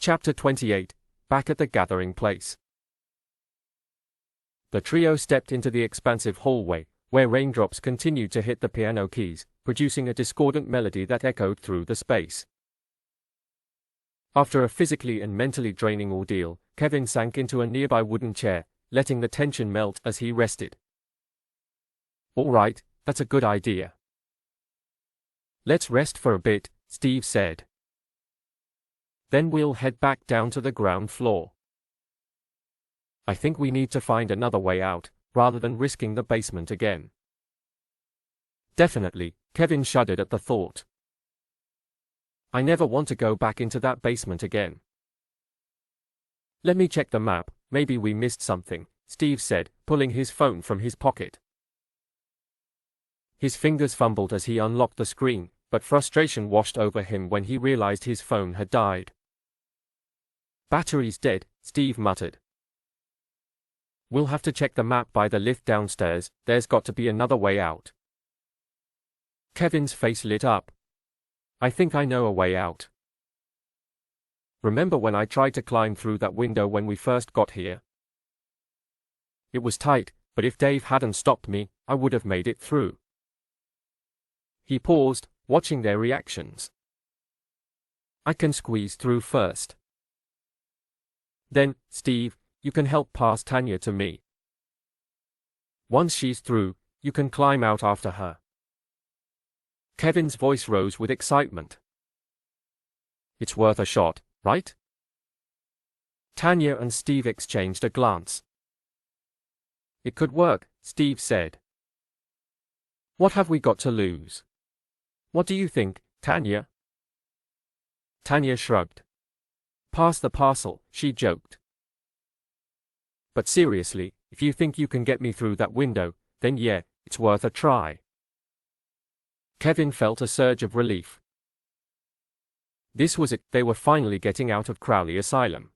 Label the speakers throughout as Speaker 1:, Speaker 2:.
Speaker 1: Chapter 28. Back at the gathering place. The trio stepped into the expansive hallway, where raindrops continued to hit the piano keys, producing a discordant melody that echoed through the space. After a physically and mentally draining ordeal, Kevin sank into a nearby wooden chair, letting the tension melt as he rested. "All right, that's a good idea. Let's rest for a bit," Steve said. "Then we'll head back down to the ground floor. I think we need to find another way out, rather than risking the basement again." "Definitely," Kevin shuddered at the thought. "I never want to go back into that basement again." "Let me check the map, maybe we missed something," Steve said, pulling his phone from his pocket. His fingers fumbled as he unlocked the screen, but frustration washed over him when he realized his phone had died. "Battery's dead," Steve muttered. "We'll have to check the map by the lift downstairs, there's got to be another way out." Kevin's face lit up. "I think I know a way out. Remember when I tried to climb through that window when we first got here? It was tight, but if Dave hadn't stopped me, I would have made it through." He paused, watching their reactions. "I can squeeze through first. Then, Steve, you can help pass Tanya to me. Once she's through, you can climb out after her." Kevin's voice rose with excitement. "It's worth a shot, right?" Tanya and Steve exchanged a glance. "It could work," Steve said. "What have we got to lose? What do you think, Tanya?" Tanya shrugged. "Pass the parcel," she joked. "But seriously, if you think you can get me through that window, then yeah, it's worth a try." Kevin felt a surge of relief. This was it, they were finally getting out of Crowley Asylum.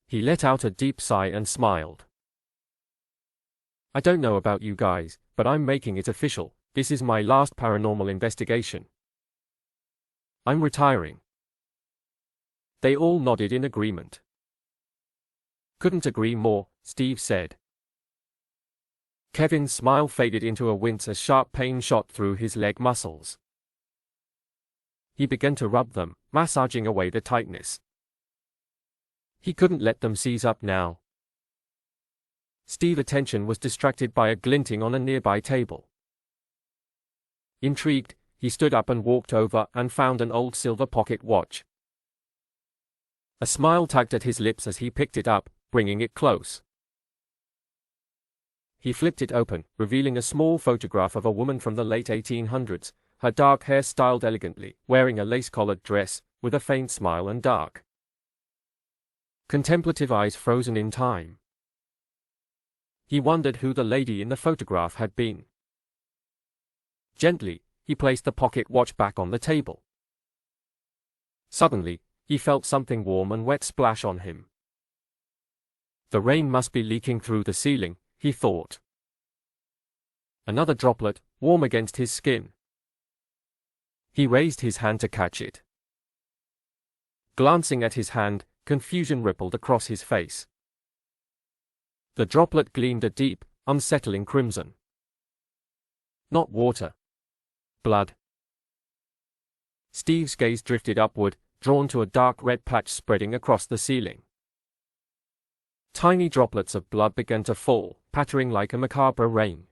Speaker 1: He let out a deep sigh and smiled. "I don't know about you guys, but I'm making it official. This is my last paranormal investigation. I'm retiring." They all nodded in agreement. "Couldn't agree more," Steve said. Kevin's smile faded into a wince as sharp pain shot through his leg muscles. He began to rub them, massaging away the tightness. He couldn't let them seize up now. Steve's attention was distracted by a glinting on a nearby table. Intrigued, he stood up and walked over and found an old silver pocket watch. A smile tugged at his lips as he picked it up, bringing it close. He flipped it open, revealing a small photograph of a woman from the late 1800s, her dark hair styled elegantly, wearing a lace-collared dress, with a faint smile and dark, contemplative eyes frozen in time. He wondered who the lady in the photograph had been. Gently, he placed the pocket watch back on the table. Suddenly, he felt something warm and wet splash on him. The rain must be leaking through the ceiling, he thought. Another droplet, warm against his skin. He raised his hand to catch it. Glancing at his hand, confusion rippled across his face. The droplet gleamed a deep, unsettling crimson. Not water. Blood. Steve's gaze drifted upward, drawn to a dark red patch spreading across the ceiling. Tiny droplets of blood began to fall, pattering like a macabre rain.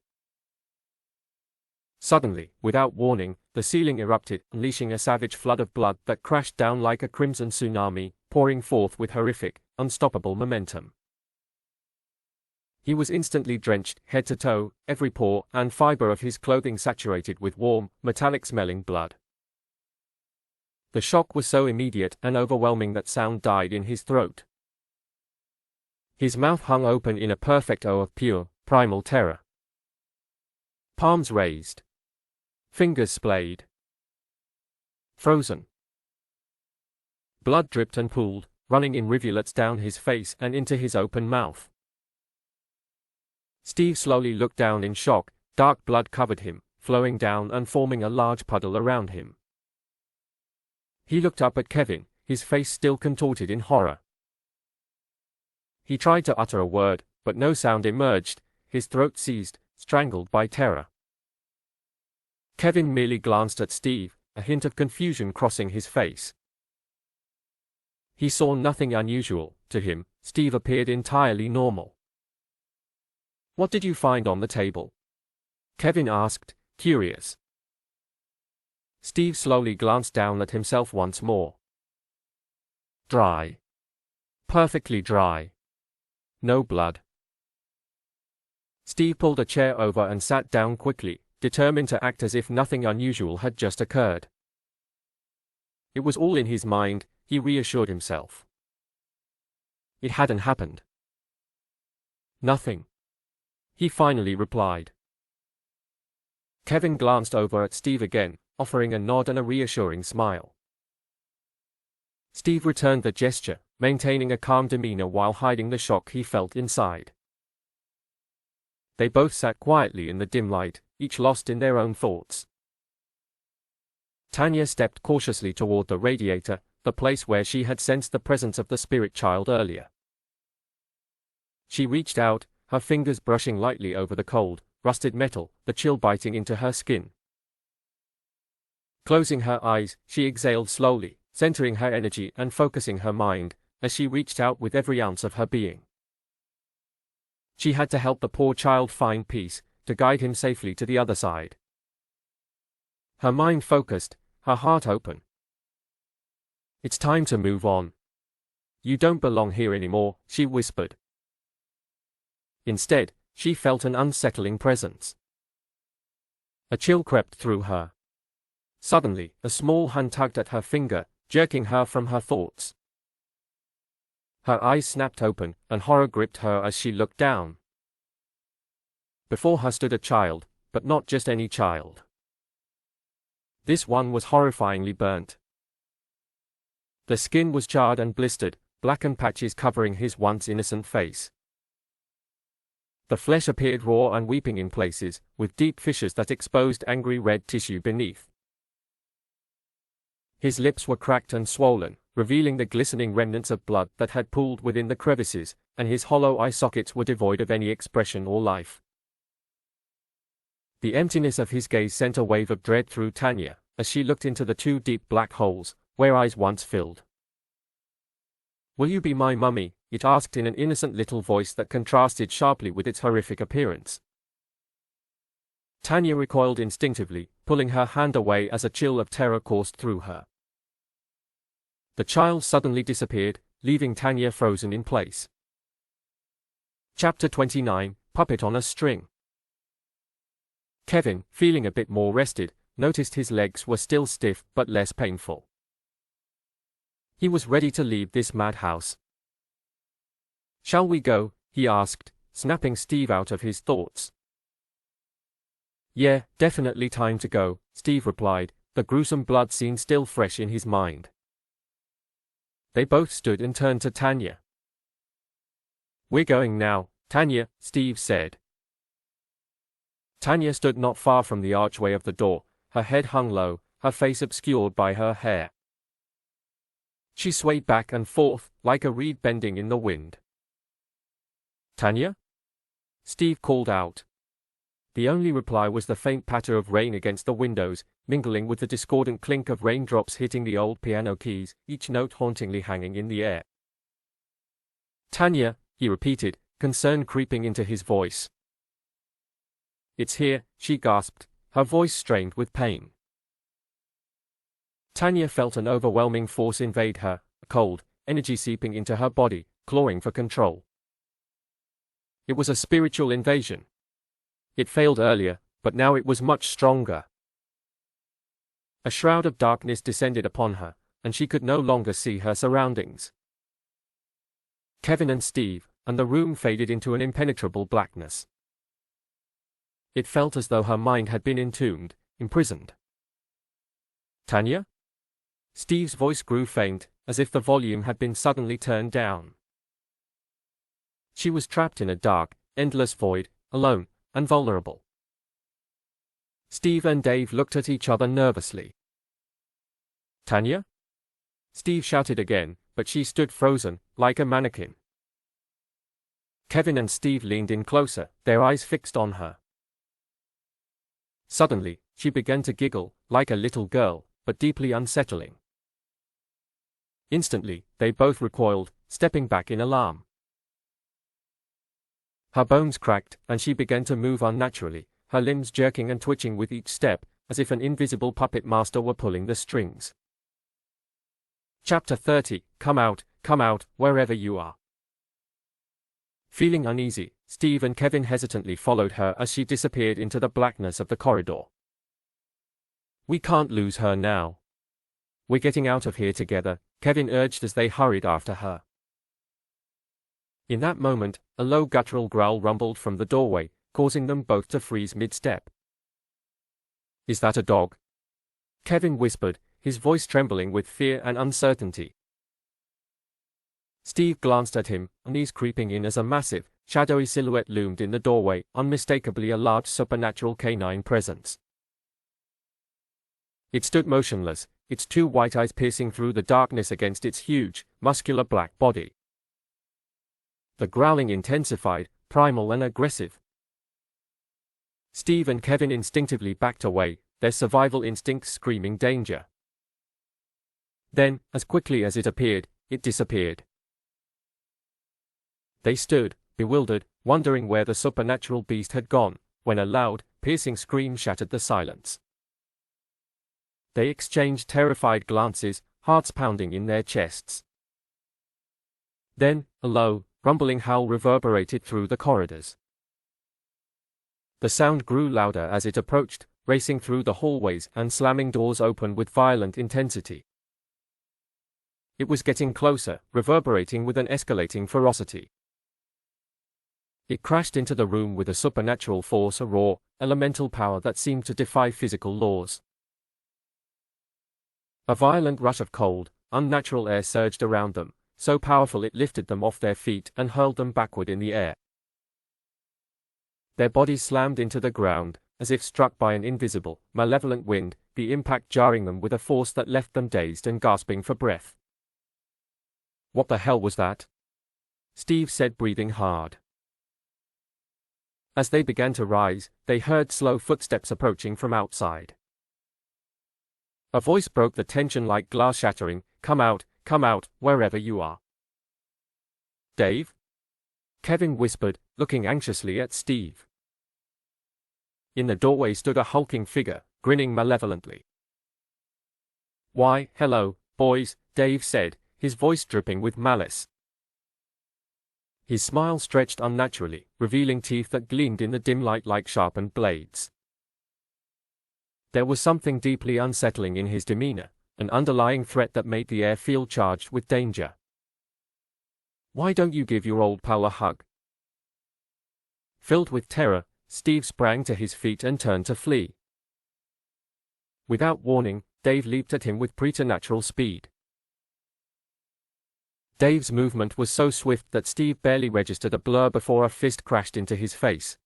Speaker 1: Suddenly, without warning, the ceiling erupted, unleashing a savage flood of blood that crashed down like a crimson tsunami, pouring forth with horrific, unstoppable momentum. He was instantly drenched, head to toe, every pore and fiber of his clothing saturated with warm, metallic-smelling blood. The shock was so immediate and overwhelming that sound died in his throat. His mouth hung open in a perfect O of pure, primal terror. Palms raised. Fingers splayed. Frozen. Blood dripped and pooled, running in rivulets down his face and into his open mouth. Steve slowly looked down in shock. Dark blood covered him, flowing down and forming a large puddle around him. He looked up at Kevin, his face still contorted in horror. He tried to utter a word, but no sound emerged, his throat seized, strangled by terror. Kevin merely glanced at Steve, a hint of confusion crossing his face. He saw nothing unusual. To him, Steve appeared entirely normal. "What did you find on the table?" Kevin asked, curious. Steve slowly glanced down at himself once more. Dry. Perfectly dry. No blood. Steve pulled a chair over and sat down quickly, determined to act as if nothing unusual had just occurred. It was all in his mind, he reassured himself. It hadn't happened. Nothing. He finally replied. Kevin glanced over at Steve again, offering a nod and a reassuring smile. Steve returned the gesture, maintaining a calm demeanor while hiding the shock he felt inside. They both sat quietly in the dim light, each lost in their own thoughts. Tanya stepped cautiously toward the radiator, the place where she had sensed the presence of the spirit child earlier. She reached out, her fingers brushing lightly over the cold, rusted metal, the chill biting into her skin. Closing her eyes, she exhaled slowly, centering her energy and focusing her mind, as she reached out with every ounce of her being. She had to help the poor child find peace, to guide him safely to the other side. Her mind focused, her heart open. "It's time to move on. You don't belong here anymore," she whispered. Instead, she felt an unsettling presence. A chill crept through her. Suddenly, a small hand tugged at her finger, jerking her from her thoughts. Her eyes snapped open, and horror gripped her as she looked down. Before her stood a child, but not just any child. This one was horrifyingly burnt. The skin was charred and blistered, blackened patches covering his once innocent face. The flesh appeared raw and weeping in places, with deep fissures that exposed angry red tissue beneath. His lips were cracked and swollen, revealing the glistening remnants of blood that had pooled within the crevices, and his hollow eye sockets were devoid of any expression or life. The emptiness of his gaze sent a wave of dread through Tanya, as she looked into the two deep black holes, where eyes once filled. "Will you be my mummy?" it asked in an innocent little voice that contrasted sharply with its horrific appearance. Tanya recoiled instinctively, pulling her hand away as a chill of terror coursed through her. The child suddenly disappeared, leaving Tanya frozen in place. Chapter 29, Puppet on a String. Kevin, feeling a bit more rested, noticed his legs were still stiff but less painful. He was ready to leave this madhouse. "Shall we go?" he asked, snapping Steve out of his thoughts. "Yeah, definitely time to go," Steve replied, the gruesome blood scene still fresh in his mind. They both stood and turned to Tanya. "We're going now, Tanya," Steve said. Tanya stood not far from the archway of the door, her head hung low, her face obscured by her hair. She swayed back and forth, like a reed bending in the wind. "Tanya?" Steve called out. The only reply was the faint patter of rain against the windows, mingling with the discordant clink of raindrops hitting the old piano keys, each note hauntingly hanging in the air. "Tanya," he repeated, concern creeping into his voice. "It's here," she gasped, her voice strained with pain. Tanya felt an overwhelming force invade her, a cold energy seeping into her body, clawing for control. It was a spiritual invasion. It failed earlier, but now it was much stronger. A shroud of darkness descended upon her, and she could no longer see her surroundings. Kevin and Steve, and the room faded into an impenetrable blackness. It felt as though her mind had been entombed, imprisoned. "Tanya?" Steve's voice grew faint, as if the volume had been suddenly turned down. She was trapped in a dark, endless void, alone, and vulnerable. Steve and Dave looked at each other nervously. "Tanya?" Steve shouted again, but she stood frozen, like a mannequin. Kevin and Steve leaned in closer, their eyes fixed on her. Suddenly, she began to giggle, like a little girl, but deeply unsettling. Instantly, they both recoiled, stepping back in alarm. Her bones cracked, and she began to move unnaturally, her limbs jerking and twitching with each step, as if an invisible puppet master were pulling the strings. Chapter 30, Come out, wherever you are. Feeling uneasy, Steve and Kevin hesitantly followed her as she disappeared into the blackness of the corridor. We can't lose her now. We're getting out of here together, Kevin urged as they hurried after her. In that moment, a low guttural growl rumbled from the doorway, causing them both to freeze mid-step. Is that a dog? Kevin whispered, his voice trembling with fear and uncertainty. Steve glanced at him, unease creeping in as a massive, shadowy silhouette loomed in the doorway, unmistakably a large supernatural canine presence. It stood motionless, its two white eyes piercing through the darkness against its huge, muscular black body. The growling intensified, primal and aggressive. Steve and Kevin instinctively backed away, their survival instincts screaming danger. Then, as quickly as it appeared, it disappeared. They stood, bewildered, wondering where the supernatural beast had gone, when a loud, piercing scream shattered the silence. They exchanged terrified glances, hearts pounding in their chests. Then, a low, rumbling howl reverberated through the corridors. The sound grew louder as it approached, racing through the hallways and slamming doors open with violent intensity. It was getting closer, reverberating with an escalating ferocity. It crashed into the room with a supernatural force, a raw, elemental power that seemed to defy physical laws. A violent rush of cold, unnatural air surged around them, so powerful it lifted them off their feet and hurled them backward in the air. Their bodies slammed into the ground, as if struck by an invisible, malevolent wind, the impact jarring them with a force that left them dazed and gasping for breath. What the hell was that? Steve said, breathing hard. As they began to rise, they heard slow footsteps approaching from outside. A voice broke the tension like glass shattering, come out, wherever you are. Dave? Kevin whispered, looking anxiously at Steve. In the doorway stood a hulking figure, grinning malevolently. Why, hello, boys, Dave said, his voice dripping with malice. His smile stretched unnaturally, revealing teeth that gleamed in the dim light like sharpened blades. There was something deeply unsettling in his demeanor, an underlying threat that made the air feel charged with danger. Why don't you give your old pal a hug? Filled with terror, Steve sprang to his feet and turned to flee. Without warning, Dave leaped at him with preternatural speed. Dave's movement was so swift that Steve barely registered a blur before a fist crashed into his face.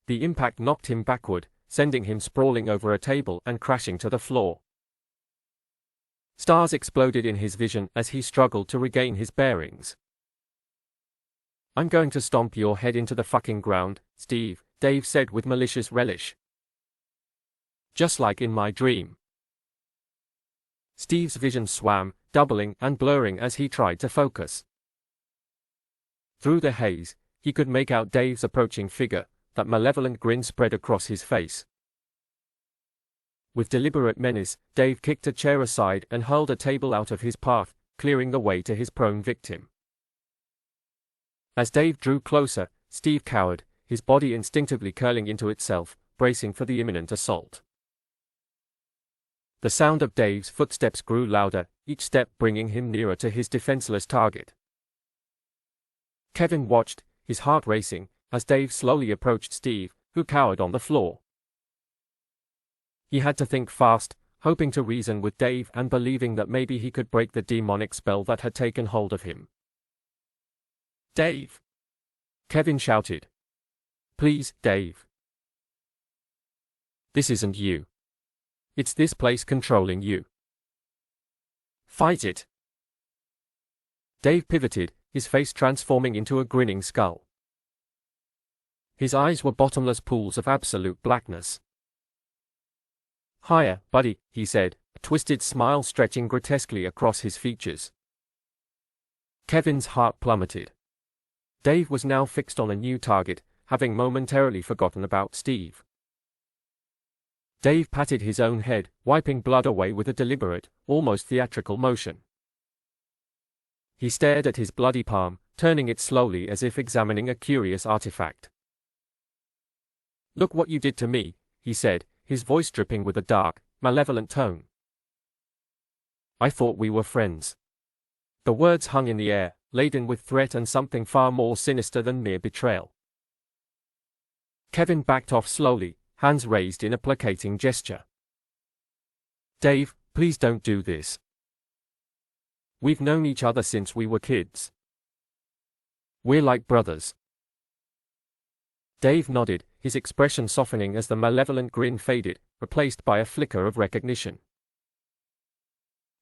Speaker 1: The impact knocked him backward, sending him sprawling over a table and crashing to the floor. Stars exploded in his vision as he struggled to regain his bearings. I'm going to stomp your head into the fucking ground, Steve, Dave said with malicious relish. Just like in my dream. Steve's vision swam, doubling and blurring as he tried to focus. Through the haze, he could make out Dave's approaching figure, that malevolent grin spread across his face. With deliberate menace, Dave kicked a chair aside and hurled a table out of his path, clearing the way to his prone victim. As Dave drew closer, Steve cowered, his body instinctively curling into itself, bracing for the imminent assault. The sound of Dave's footsteps grew louder, each step bringing him nearer to his defenseless target. Kevin watched, his heart racing, as Dave slowly approached Steve, who cowered on the floor. He had to think fast, hoping to reason with Dave and believing that maybe he could break the demonic spell that had taken hold of him. Dave! Kevin shouted. Please, Dave. This isn't you. It's this place controlling you. Fight it! Dave pivoted, his face transforming into a grinning skull. His eyes were bottomless pools of absolute blackness. "Hiya, buddy," he said, a twisted smile stretching grotesquely across his features. Kevin's heart plummeted. Dave was now fixed on a new target, having momentarily forgotten about Steve. Dave patted his own head, wiping blood away with a deliberate, almost theatrical motion. He stared at his bloody palm, turning it slowly as if examining a curious artifact. "Look what you did to me," he said, his voice dripping with a dark, malevolent tone. "I thought we were friends." The words hung in the air, laden with threat and something far more sinister than mere betrayal. Kevin backed off slowly, hands raised in a placating gesture. "Dave, please don't do this. We've known each other since we were kids. We're like brothers." Dave nodded, his expression softening as the malevolent grin faded, replaced by a flicker of recognition.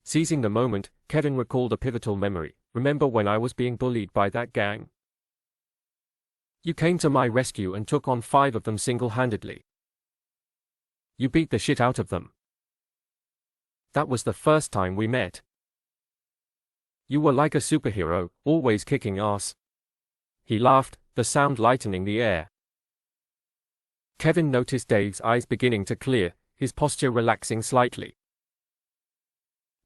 Speaker 1: Seizing the moment, Kevin recalled a pivotal memory. "Remember when I was being bullied by that gang? You came to my rescue and took on 5 of them single-handedly. You beat the shit out of them. That was the first time we met. You were like a superhero, always kicking ass." He laughed, the sound lightening the air. Kevin noticed Dave's eyes beginning to clear, his posture relaxing slightly.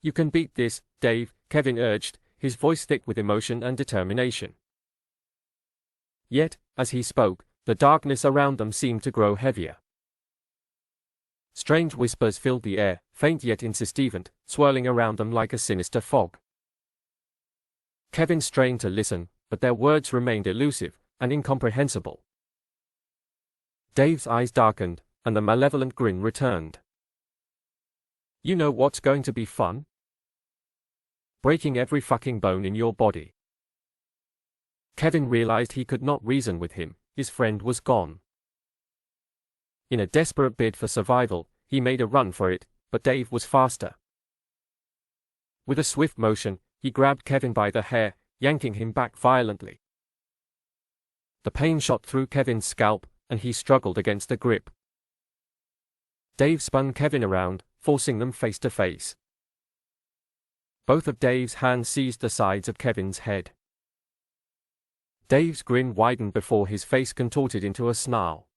Speaker 1: "You can beat this, Dave," Kevin urged, his voice thick with emotion and determination. Yet, as he spoke, the darkness around them seemed to grow heavier. Strange whispers filled the air, faint yet insistent, swirling around them like a sinister fog. Kevin strained to listen, but their words remained elusive and incomprehensible. Dave's eyes darkened, and the malevolent grin returned. "You know what's going to be fun? Breaking every fucking bone in your body." Kevin realized he could not reason with him, his friend was gone. In a desperate bid for survival, he made a run for it, but Dave was faster. With a swift motion, he grabbed Kevin by the hair, yanking him back violently. The pain shot through Kevin's scalp, and he struggled against the grip. Dave spun Kevin around, forcing them face to face. Both of Dave's hands seized the sides of Kevin's head. Dave's grin widened before his face contorted into a snarl.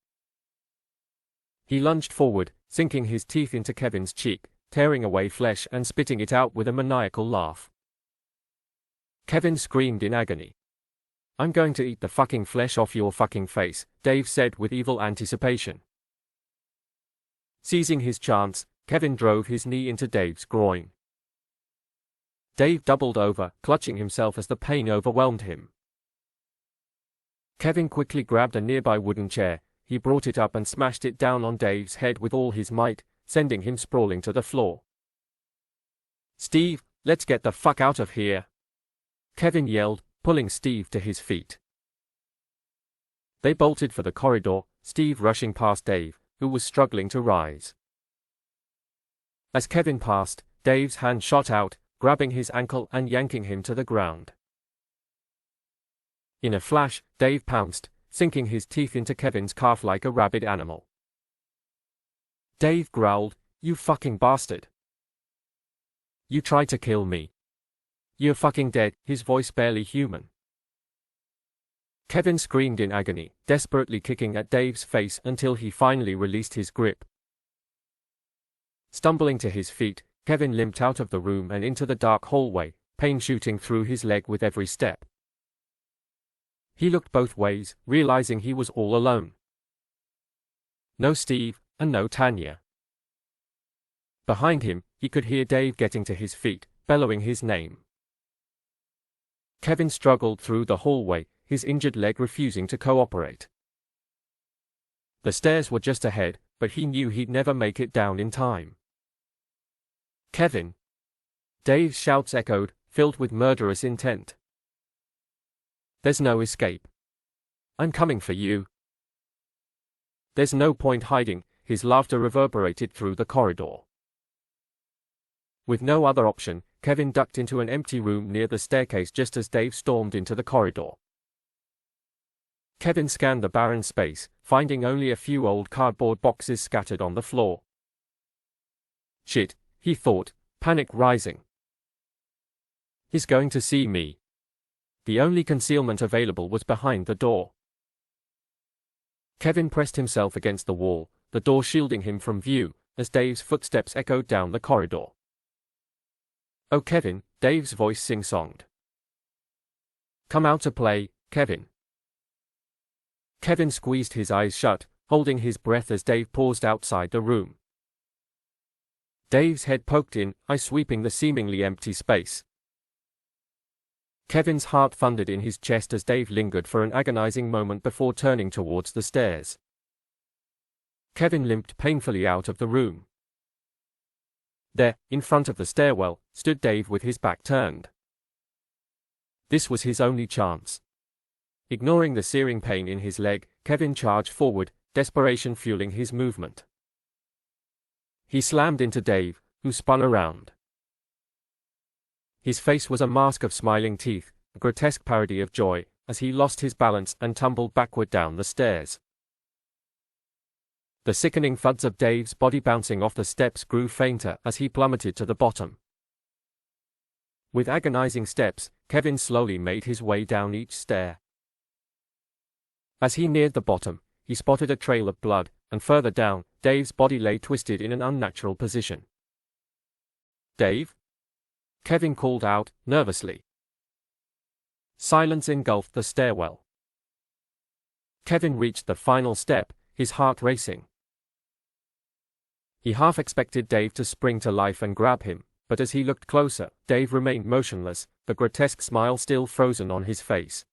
Speaker 1: He lunged forward, sinking his teeth into Kevin's cheek, tearing away flesh and spitting it out with a maniacal laugh. Kevin screamed in agony. "I'm going to eat the fucking flesh off your fucking face," Dave said with evil anticipation. Seizing his chance, Kevin drove his knee into Dave's groin. Dave doubled over, clutching himself as the pain overwhelmed him. Kevin quickly grabbed a nearby wooden chair. He brought it up and smashed it down on Dave's head with all his might, sending him sprawling to the floor. "Steve, let's get the fuck out of here!" Kevin yelled, pulling Steve to his feet. They bolted for the corridor, Steve rushing past Dave, who was struggling to rise. As Kevin passed, Dave's hand shot out, grabbing his ankle and yanking him to the ground. In a flash, Dave pounced, sinking his teeth into Kevin's calf like a rabid animal. Dave growled, "You fucking bastard. You tried to kill me. You're fucking dead," his voice barely human. Kevin screamed in agony, desperately kicking at Dave's face until he finally released his grip. Stumbling to his feet, Kevin limped out of the room and into the dark hallway, pain shooting through his leg with every step. He looked both ways, realizing he was all alone. No Steve, and no Tanya. Behind him, he could hear Dave getting to his feet, bellowing his name. Kevin struggled through the hallway, his injured leg refusing to cooperate. The stairs were just ahead, but he knew he'd never make it down in time. "Kevin!" Dave's shouts echoed, filled with murderous intent. "There's no escape. I'm coming for you. There's no point hiding," his laughter reverberated through the corridor. With no other option, Kevin ducked into an empty room near the staircase just as Dave stormed into the corridor. Kevin scanned the barren space, finding only a few old cardboard boxes scattered on the floor. Shit, he thought, panic rising. He's going to see me. The only concealment available was behind the door. Kevin pressed himself against the wall, the door shielding him from view, as Dave's footsteps echoed down the corridor. "Oh Kevin," Dave's voice sing-songed. "Come out to play, Kevin." Kevin squeezed his eyes shut, holding his breath as Dave paused outside the room. Dave's head poked in, eyes sweeping the seemingly empty space. Kevin's heart thundered in his chest as Dave lingered for an agonizing moment before turning towards the stairs. Kevin limped painfully out of the room. There, in front of the stairwell, stood Dave with his back turned. This was his only chance. Ignoring the searing pain in his leg, Kevin charged forward, desperation fueling his movement. He slammed into Dave, who spun around. His face was a mask of smiling teeth, a grotesque parody of joy, as he lost his balance and tumbled backward down the stairs. The sickening thuds of Dave's body bouncing off the steps grew fainter as he plummeted to the bottom. With agonizing steps, Kevin slowly made his way down each stair. As he neared the bottom, he spotted a trail of blood, and further down, Dave's body lay twisted in an unnatural position. "Dave?" Kevin called out, nervously. Silence engulfed the stairwell. Kevin reached the final step, his heart racing. He half expected Dave to spring to life and grab him, but as he looked closer, Dave remained motionless, the grotesque smile still frozen on his face.